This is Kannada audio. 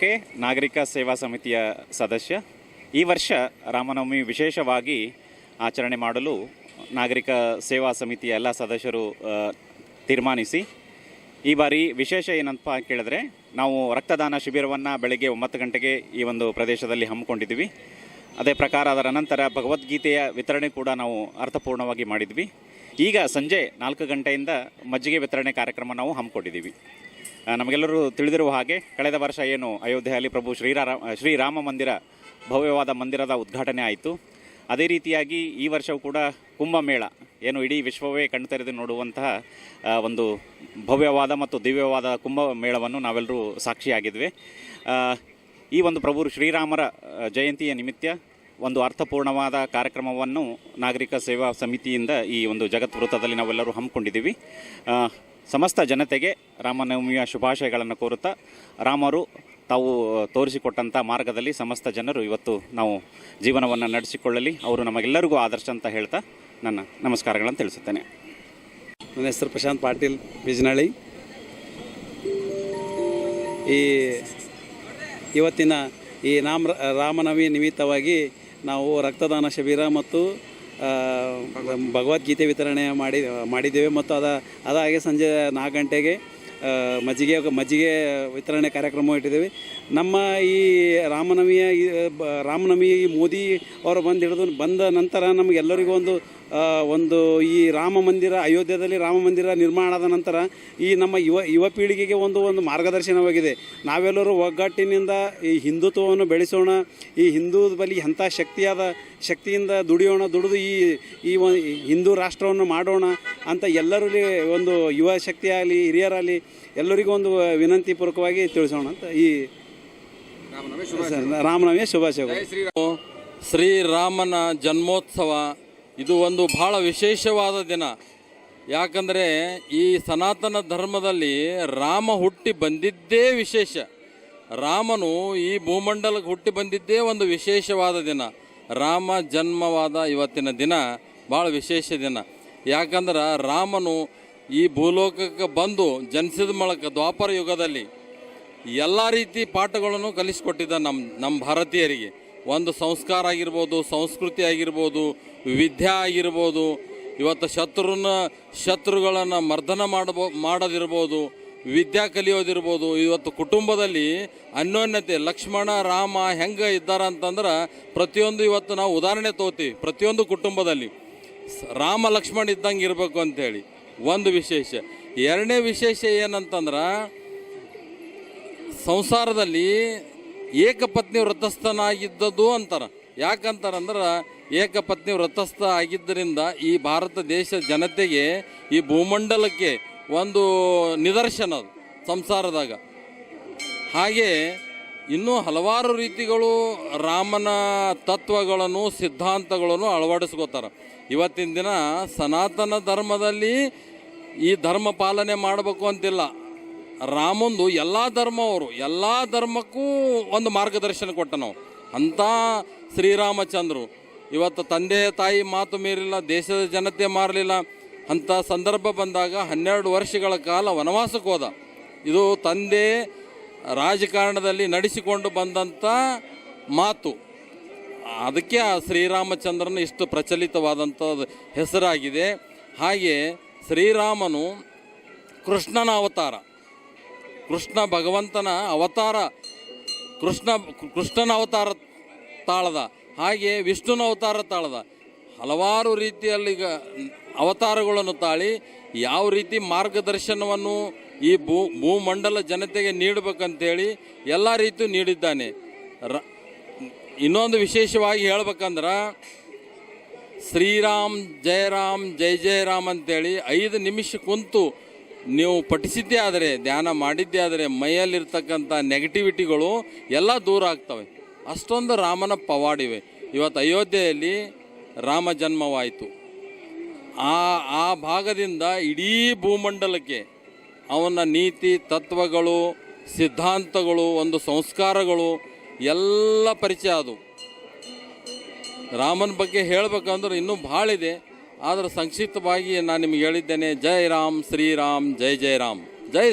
ಕೆ, ನಾಗರಿಕ ಸೇವಾ ಸಮಿತಿಯ ಸದಸ್ಯ. ಈ ವರ್ಷ ರಾಮನವಮಿ ವಿಶೇಷವಾಗಿ ಆಚರಣೆ ಮಾಡಲು ನಾಗರಿಕ ಸೇವಾ ಸಮಿತಿಯ ಎಲ್ಲ ಸದಸ್ಯರು ತೀರ್ಮಾನಿಸಿ ಈ ಬಾರಿ ವಿಶೇಷ ಏನಂತ ಕೇಳಿದ್ರೆ, ನಾವು ರಕ್ತದಾನ ಶಿಬಿರವನ್ನು ಬೆಳಗ್ಗೆ 9 ಗಂಟೆಗೆ ಈ ಒಂದು ಪ್ರದೇಶದಲ್ಲಿ ಹಮ್ಮಿಕೊಂಡಿದ್ವಿ. ಅದೇ ಪ್ರಕಾರ ಅದರ ನಂತರ ಭಗವದ್ಗೀತೆಯ ವಿತರಣೆ ಕೂಡ ನಾವು ಅರ್ಥಪೂರ್ಣವಾಗಿ ಮಾಡಿದ್ವಿ. ಈಗ ಸಂಜೆ 4 ಗಂಟೆಯಿಂದ ಮಜ್ಜಿಗೆ ವಿತರಣೆ ಕಾರ್ಯಕ್ರಮ ನಾವು ಹಮ್ಮಿಕೊಂಡಿದ್ದೀವಿ. ನಮಗೆಲ್ಲರೂ ತಿಳಿದಿರುವ ಹಾಗೆ ಕಳೆದ ವರ್ಷ ಏನು ಅಯೋಧ್ಯೆಯಲ್ಲಿ ಪ್ರಭು ಶ್ರೀರಾಮ ಮಂದಿರ ಭವ್ಯವಾದ ಮಂದಿರದ ಉದ್ಘಾಟನೆ ಆಯಿತು. ಅದೇ ರೀತಿಯಾಗಿ ಈ ವರ್ಷವೂ ಕೂಡ ಕುಂಭಮೇಳ ಏನು ಇಡೀ ವಿಶ್ವವೇ ಕಣ್ತೆರೆದು ನೋಡುವಂತಹ ಒಂದು ಭವ್ಯವಾದ ಮತ್ತು ದಿವ್ಯವಾದ ಕುಂಭಮೇಳವನ್ನು ನಾವೆಲ್ಲರೂ ಸಾಕ್ಷಿಯಾಗಿದ್ವಿ. ಈ ಒಂದು ಪ್ರಭು ಶ್ರೀರಾಮರ ಜಯಂತಿಯ ನಿಮಿತ್ತ ಒಂದು ಅರ್ಥಪೂರ್ಣವಾದ ಕಾರ್ಯಕ್ರಮವನ್ನು ನಾಗರಿಕ ಸೇವಾ ಸಮಿತಿಯಿಂದ ಈ ಒಂದು ಜಗತ್ ವೃತ್ತದಲ್ಲಿ ನಾವೆಲ್ಲರೂ ಹಮ್ಮಿಕೊಂಡಿದ್ದೀವಿ. ಸಮಸ್ತ ಜನತೆಗೆ ರಾಮನವಮಿಯ ಶುಭಾಶಯಗಳನ್ನು ಕೋರುತ್ತಾ, ರಾಮರು ತಾವು ತೋರಿಸಿಕೊಟ್ಟಂಥ ಮಾರ್ಗದಲ್ಲಿ ಸಮಸ್ತ ಜನರು ಇವತ್ತು ನಾವು ಜೀವನವನ್ನು ನಡೆಸಿಕೊಳ್ಳಲಿ, ಅವರು ನಮಗೆಲ್ಲರಿಗೂ ಆದರ್ಶ ಅಂತ ಹೇಳ್ತಾ ನನ್ನ ನಮಸ್ಕಾರಗಳನ್ನು ತಿಳಿಸುತ್ತೇನೆ. ನನ್ನ ಹೆಸರು ಪ್ರಶಾಂತ್ ಪಾಟೀಲ್ ಬಿಜನಹಳ್ಳಿ. ಇವತ್ತಿನ ಈ ರಾಮನವಮಿ ನಿಮಿತ್ತವಾಗಿ ನಾವು ರಕ್ತದಾನ ಶಿಬಿರ ಮತ್ತು ಭಗವದ್ಗೀತೆ ವಿತರಣೆ ಮಾಡಿದ್ದೇವೆ ಮತ್ತು ಅದಾಗೆ ಸಂಜೆ 4 ಗಂಟೆಗೆ ಮಜ್ಜಿಗೆ ವಿತರಣೆ ಕಾರ್ಯಕ್ರಮ ಇಟ್ಟಿದ್ದೇವೆ. ನಮ್ಮ ಈ ರಾಮನವಮಿ ಮೋದಿ ಅವರು ಬಂದ ನಂತರ ನಮಗೆಲ್ಲರಿಗೂ ಒಂದು ಈ ಅಯೋಧ್ಯೆಯಲ್ಲಿ ರಾಮ ಮಂದಿರ ನಿರ್ಮಾಣ ಆದ ನಂತರ ಈ ನಮ್ಮ ಯುವ ಪೀಳಿಗೆಗೆ ಒಂದು ಮಾರ್ಗದರ್ಶನವಾಗಿದೆ. ನಾವೆಲ್ಲರೂ ಒಗ್ಗಟ್ಟಿನಿಂದ ಈ ಹಿಂದುತ್ವವನ್ನು ಬೆಳೆಸೋಣ, ಈ ಹಿಂದೂ ಬಳಿ ಎಂಥ ಶಕ್ತಿಯಿಂದ ದುಡಿದು ಈ ಹಿಂದೂ ರಾಷ್ಟ್ರವನ್ನು ಮಾಡೋಣ ಅಂತ ಎಲ್ಲರಲ್ಲಿ ಒಂದು ಯುವ ಶಕ್ತಿಯಾಗಲಿ ಹಿರಿಯರಾಗಲಿ ಎಲ್ಲರಿಗೂ ಒಂದು ವಿನಂತಿ ಪೂರ್ವಕವಾಗಿ ತಿಳಿಸೋಣ ಅಂತ ಈ ರಾಮನವಮಿಯ ಶುಭಾಶಯಗಳು. ಶ್ರೀರಾಮನ ಜನ್ಮೋತ್ಸವ ಇದು ಒಂದು ಬಹಳ ವಿಶೇಷವಾದ ದಿನ. ಯಾಕಂದರೆ ಈ ಸನಾತನ ಧರ್ಮದಲ್ಲಿ ರಾಮ ಹುಟ್ಟಿ ಬಂದಿದ್ದೇ ವಿಶೇಷ. ರಾಮನು ಈ ಭೂಮಂಡಲಕ್ಕೆ ಹುಟ್ಟಿ ಬಂದಿದ್ದೇ ಒಂದು ವಿಶೇಷವಾದ ದಿನ. ರಾಮ ಜನ್ಮವಾದ ಇವತ್ತಿನ ದಿನ ಭಾಳ ವಿಶೇಷ ದಿನ. ಯಾಕಂದ್ರೆ ರಾಮನು ಈ ಭೂಲೋಕಕ್ಕೆ ಬಂದು ಜನಿಸಿದ ಮೂಲಕ ದ್ವಾಪರ ಯುಗದಲ್ಲಿ ಎಲ್ಲ ರೀತಿ ಪಾಠಗಳನ್ನು ಕಲಿಸಿಕೊಟ್ಟಿದ್ದ ನಮ್ಮ ಭಾರತೀಯರಿಗೆ. ಒಂದು ಸಂಸ್ಕಾರ ಆಗಿರ್ಬೋದು, ಸಂಸ್ಕೃತಿ ಆಗಿರ್ಬೋದು, ವಿದ್ಯೆ ಆಗಿರ್ಬೋದು, ಇವತ್ತು ಶತ್ರುಗಳನ್ನು ಮರ್ದನ ಮಾಡೋದಿರ್ಬೋದು, ವಿದ್ಯಾ ಕಲಿಯೋದಿರ್ಬೋದು. ಇವತ್ತು ಕುಟುಂಬದಲ್ಲಿ ಅನ್ಯೋನ್ಯತೆ ಲಕ್ಷ್ಮಣ ರಾಮ ಹೆಂಗೆ ಇದ್ದಾರೆ ಅಂತಂದ್ರೆ ಪ್ರತಿಯೊಂದು ಇವತ್ತು ನಾವು ಉದಾಹರಣೆ ತಗೋತೀವಿ. ಪ್ರತಿಯೊಂದು ಕುಟುಂಬದಲ್ಲಿ ರಾಮ ಲಕ್ಷ್ಮಣ ಇದ್ದಂಗೆ ಇರಬೇಕು ಅಂಥೇಳಿ ಒಂದು ವಿಶೇಷ. ಎರಡನೇ ವಿಶೇಷ ಏನಂತಂದ್ರೆ ಸಂಸಾರದಲ್ಲಿ ಏಕಪತ್ನಿ ವ್ರತಸ್ಥನಾಗಿದ್ದದ್ದು ಅಂತಾರೆ. ಯಾಕಂತಾರಂದ್ರೆ ಏಕಪತ್ನಿ ವ್ರತಸ್ಥ ಆಗಿದ್ದರಿಂದ ಈ ಭಾರತ ದೇಶ ಜನತೆಗೆ ಈ ಭೂಮಂಡಲಕ್ಕೆ ಒಂದು ನಿದರ್ಶನ ಅದು ಸಂಸಾರದಾಗ. ಹಾಗೆ ಇನ್ನೂ ಹಲವಾರು ರೀತಿಗಳು ರಾಮನ ತತ್ವಗಳನ್ನು ಸಿದ್ಧಾಂತಗಳನ್ನು ಅಳವಡಿಸ್ಕೋತಾರೆ. ಇವತ್ತಿನ ದಿನ ಸನಾತನ ಧರ್ಮದಲ್ಲಿ ಈ ಧರ್ಮ ಪಾಲನೆ ಮಾಡಬೇಕು ಅಂತಿಲ್ಲ. ರಾಮಂದು ಎಲ್ಲ ಧರ್ಮಕ್ಕೂ ಒಂದು ಮಾರ್ಗದರ್ಶನ ಕೊಟ್ಟ ನಾವು ಅಂಥ ಶ್ರೀರಾಮಚಂದ್ರರು ಇವತ್ತು ತಂದೆ ತಾಯಿ ಮಾತು ಮೀರಿಲ್ಲ, ದೇಶದ ಜನತೆ ಮಾರಲಿಲ್ಲ. ಅಂಥ ಸಂದರ್ಭ ಬಂದಾಗ 12 ವರ್ಷಗಳ ಕಾಲ ವನವಾಸಕ್ಕೆ ಹೋದ. ಇದು ತಂದೆ ರಾಜಕಾರಣದಲ್ಲಿ ನಡೆಸಿಕೊಂಡು ಬಂದಂಥ ಮಾತು. ಅದಕ್ಕೆ ಆ ಶ್ರೀರಾಮಚಂದ್ರನ ಇಷ್ಟು ಪ್ರಚಲಿತವಾದಂಥದ್ದು ಹೆಸರಾಗಿದೆ. ಹಾಗೆ ಶ್ರೀರಾಮನು ಕೃಷ್ಣನ ಅವತಾರ, ಕೃಷ್ಣ ಭಗವಂತನ ಅವತಾರ, ಕೃಷ್ಣನ ಅವತಾರ ತಾಳದ, ಹಾಗೆ ವಿಷ್ಣುನ ಅವತಾರ ತಾಳದ. ಹಲವಾರು ರೀತಿಯಲ್ಲಿ ಅವತಾರಗಳನ್ನು ತಾಳಿ ಯಾವ ರೀತಿ ಮಾರ್ಗದರ್ಶನವನ್ನು ಈ ಭೂಮಂಡಲ ಜನತೆಗೆ ನೀಡಬೇಕಂತೇಳಿ ಎಲ್ಲ ರೀತಿಯೂ ನೀಡಿದ್ದಾನೆ. ಇನ್ನೊಂದು ವಿಶೇಷವಾಗಿ ಹೇಳ್ಬೇಕಂದ್ರೆ ಶ್ರೀರಾಮ್ ಜಯ ಜಯ ರಾಮ್ ಅಂತೇಳಿ 5 ನಿಮಿಷ ಕುಂತು ನೀವು ಪಠಿಸಿದ್ದೇ ಆದರೆ, ಧ್ಯಾನ ಮಾಡಿದ್ದೇ ಆದರೆ ಮೈಯಲ್ಲಿರ್ತಕ್ಕಂಥ ನೆಗೆಟಿವಿಟಿಗಳು ಎಲ್ಲ ದೂರ ಆಗ್ತವೆ. ಅಷ್ಟೊಂದು ರಾಮನ ಪವಾಡಿವೆ. ಇವತ್ತು ಅಯೋಧ್ಯೆಯಲ್ಲಿ ರಾಮ ಜನ್ಮವಾಯಿತು. ಆ ಭಾಗದಿಂದ ಇಡೀ ಭೂಮಂಡಲಕ್ಕೆ ಅವನ ನೀತಿ ತತ್ವಗಳು, ಸಿದ್ಧಾಂತಗಳು, ಒಂದು ಸಂಸ್ಕಾರಗಳು ಎಲ್ಲ ಪರಿಚಯ ಆದವು. ರಾಮನ ಬಗ್ಗೆ ಹೇಳಬೇಕಂದ್ರೆ ಇನ್ನೂ ಭಾಳ ಇದೆ. ಆದರೆ ಸಂಕ್ಷಿಪ್ತವಾಗಿ ನಾನು ನಿಮಗೆ ಹೇಳಿದ್ದೇನೆ. ಜೈ ರಾಮ್ ಶ್ರೀರಾಮ್ ಜೈ ಜೈ ರಾಮ್ ಜೈ